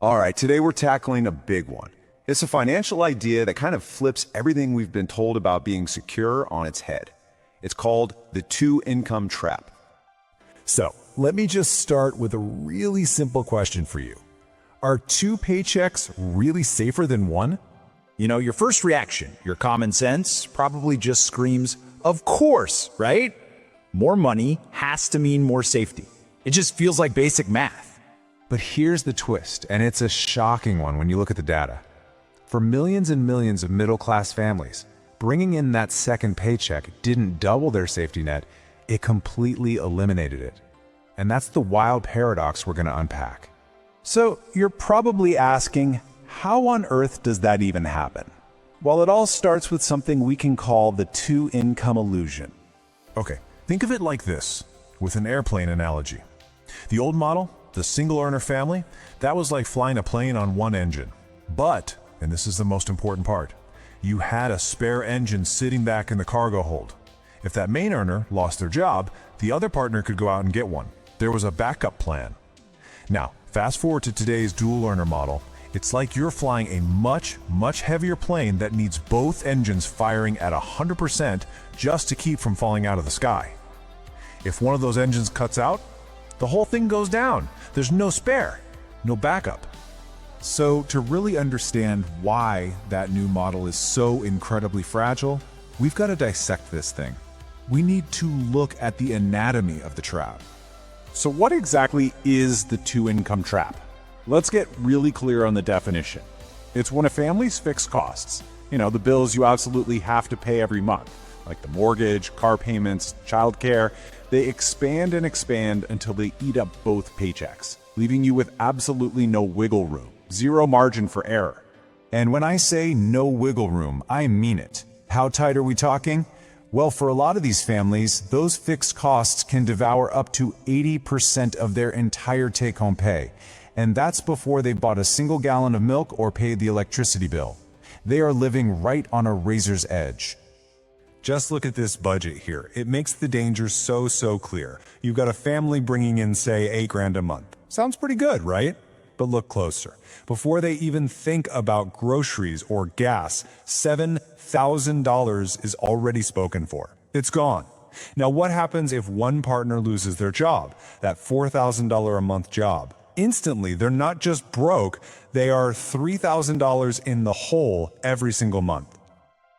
All right, today we're tackling a big one. It's a financial idea that kind of flips everything we've been told about being secure on its head. It's called the two-income trap. So, let me just start with a really simple question for you. Are two paychecks really safer than one? Your first reaction, your common sense, probably just screams, of course, right? More money has to mean more safety. It just feels like basic math. But here's the twist, and it's a shocking one when you look at the data. For millions and millions of middle-class families, bringing in that second paycheck didn't double their safety net, it completely eliminated it. And that's the wild paradox we're going to unpack. So you're probably asking, how on earth does that even happen? Well, it all starts with something we can call the two-income illusion. Okay, think of it like this, with an airplane analogy. The old model, the single-earner family, that was like flying a plane on one engine. But, and this is the most important part, you had a spare engine sitting back in the cargo hold. If that main earner lost their job, the other partner could go out and get one. There was a backup plan. Now, fast forward to today's dual earner model. It's like you're flying a much, much heavier plane that needs both engines firing at 100% just to keep from falling out of the sky. If one of those engines cuts out, the whole thing goes down. There's no spare, no backup. So to really understand why that new model is so incredibly fragile, we've got to dissect this thing. We need to look at the anatomy of the trap. So what exactly is the two-income trap? Let's get really clear on the definition. It's when a family's fixed costs, the bills you absolutely have to pay every month, like the mortgage, car payments, childcare, they expand and expand until they eat up both paychecks, leaving you with absolutely no wiggle room, zero margin for error. And when I say no wiggle room, I mean it. How tight are we talking? Well, for a lot of these families, those fixed costs can devour up to 80% of their entire take-home pay. And that's before they bought a single gallon of milk or paid the electricity bill. They are living right on a razor's edge. Just look at this budget here. It makes the danger so clear. You've got a family bringing in, say, $8,000 a month. Sounds pretty good, right? But look closer. Before they even think about groceries or gas, $7,000 is already spoken for. It's gone. Now, what happens if one partner loses their job, that $4,000 a month job? Instantly, they're not just broke, they are $3,000 in the hole every single month.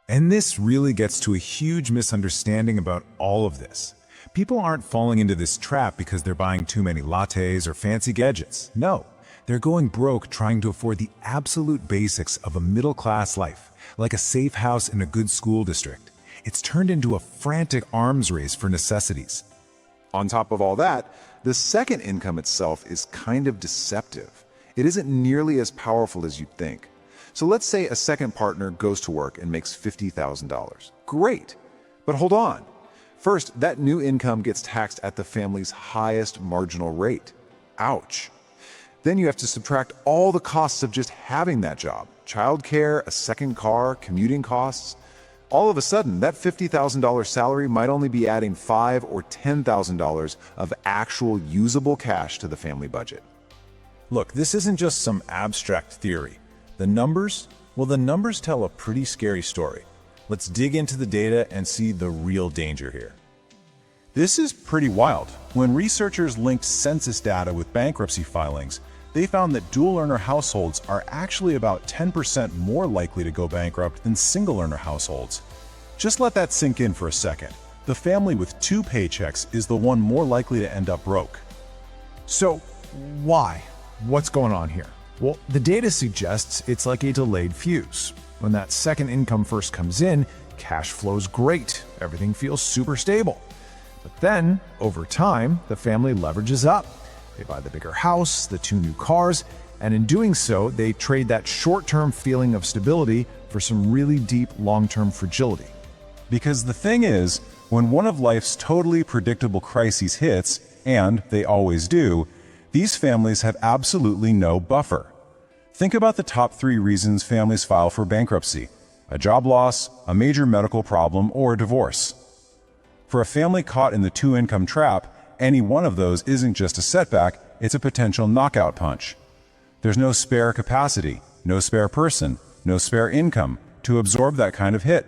And this really gets to a huge misunderstanding about all of this. People aren't falling into this trap because they're buying too many lattes or fancy gadgets. No, they're going broke trying to afford the absolute basics of a middle-class life, like a safe house in a good school district. It's turned into a frantic arms race for necessities. On top of all that, the second income itself is kind of deceptive. It isn't nearly as powerful as you'd think. So let's say a second partner goes to work and makes $50,000. Great, but hold on. First, that new income gets taxed at the family's highest marginal rate. Ouch. Then you have to subtract all the costs of just having that job. Childcare, a second car, commuting costs. All of a sudden, that $50,000 salary might only be adding $5,000 or $10,000 of actual usable cash to the family budget. Look, this isn't just some abstract theory. The numbers tell a pretty scary story. Let's dig into the data and see the real danger here. This is pretty wild. When researchers linked census data with bankruptcy filings, they found that dual-earner households are actually about 10% more likely to go bankrupt than single-earner households. Just let that sink in for a second. The family with two paychecks is the one more likely to end up broke. So, why? What's going on here? Well, the data suggests it's like a delayed fuse. When that second income first comes in, cash flow's great. Everything feels super stable. But then, over time, the family leverages up. They buy the bigger house, the 2 new cars, and in doing so, they trade that short-term feeling of stability for some really deep long-term fragility. Because the thing is, when one of life's totally predictable crises hits, and they always do, these families have absolutely no buffer. Think about the top 3 reasons families file for bankruptcy: a job loss, a major medical problem, or a divorce. For a family caught in the two-income trap, any one of those isn't just a setback, it's a potential knockout punch. There's no spare capacity, no spare person, no spare income to absorb that kind of hit.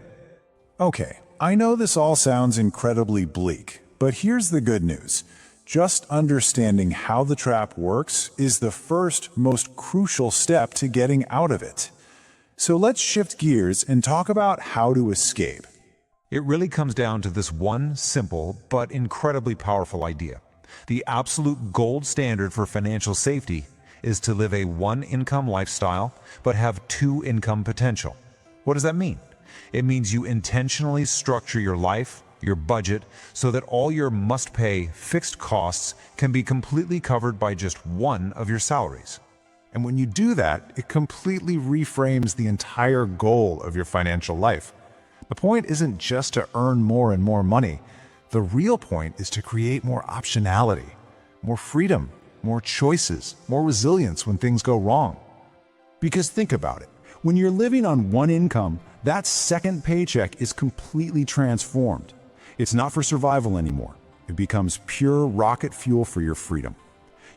Okay, I know this all sounds incredibly bleak, but here's the good news. Just understanding how the trap works is the first, most crucial step to getting out of it. So let's shift gears and talk about how to escape. It really comes down to this one simple but incredibly powerful idea. The absolute gold standard for financial safety is to live a one-income lifestyle but have two-income potential. What does that mean? It means you intentionally structure your life, your budget, so that all your must-pay fixed costs can be completely covered by just one of your salaries. And when you do that, it completely reframes the entire goal of your financial life. The point isn't just to earn more and more money. The real point is to create more optionality, more freedom, more choices, more resilience when things go wrong. Because think about it. When you're living on one income, that second paycheck is completely transformed. It's not for survival anymore. It becomes pure rocket fuel for your freedom.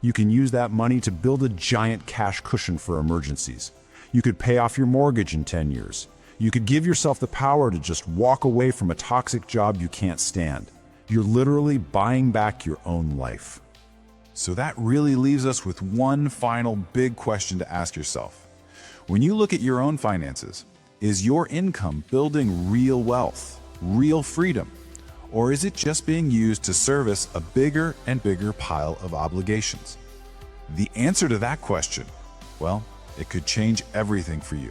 You can use that money to build a giant cash cushion for emergencies. You could pay off your mortgage in 10 years. You could give yourself the power to just walk away from a toxic job you can't stand. You're literally buying back your own life. So that really leaves us with one final big question to ask yourself. When you look at your own finances, is your income building real wealth, real freedom? Or is it just being used to service a bigger and bigger pile of obligations? The answer to that question, well, it could change everything for you.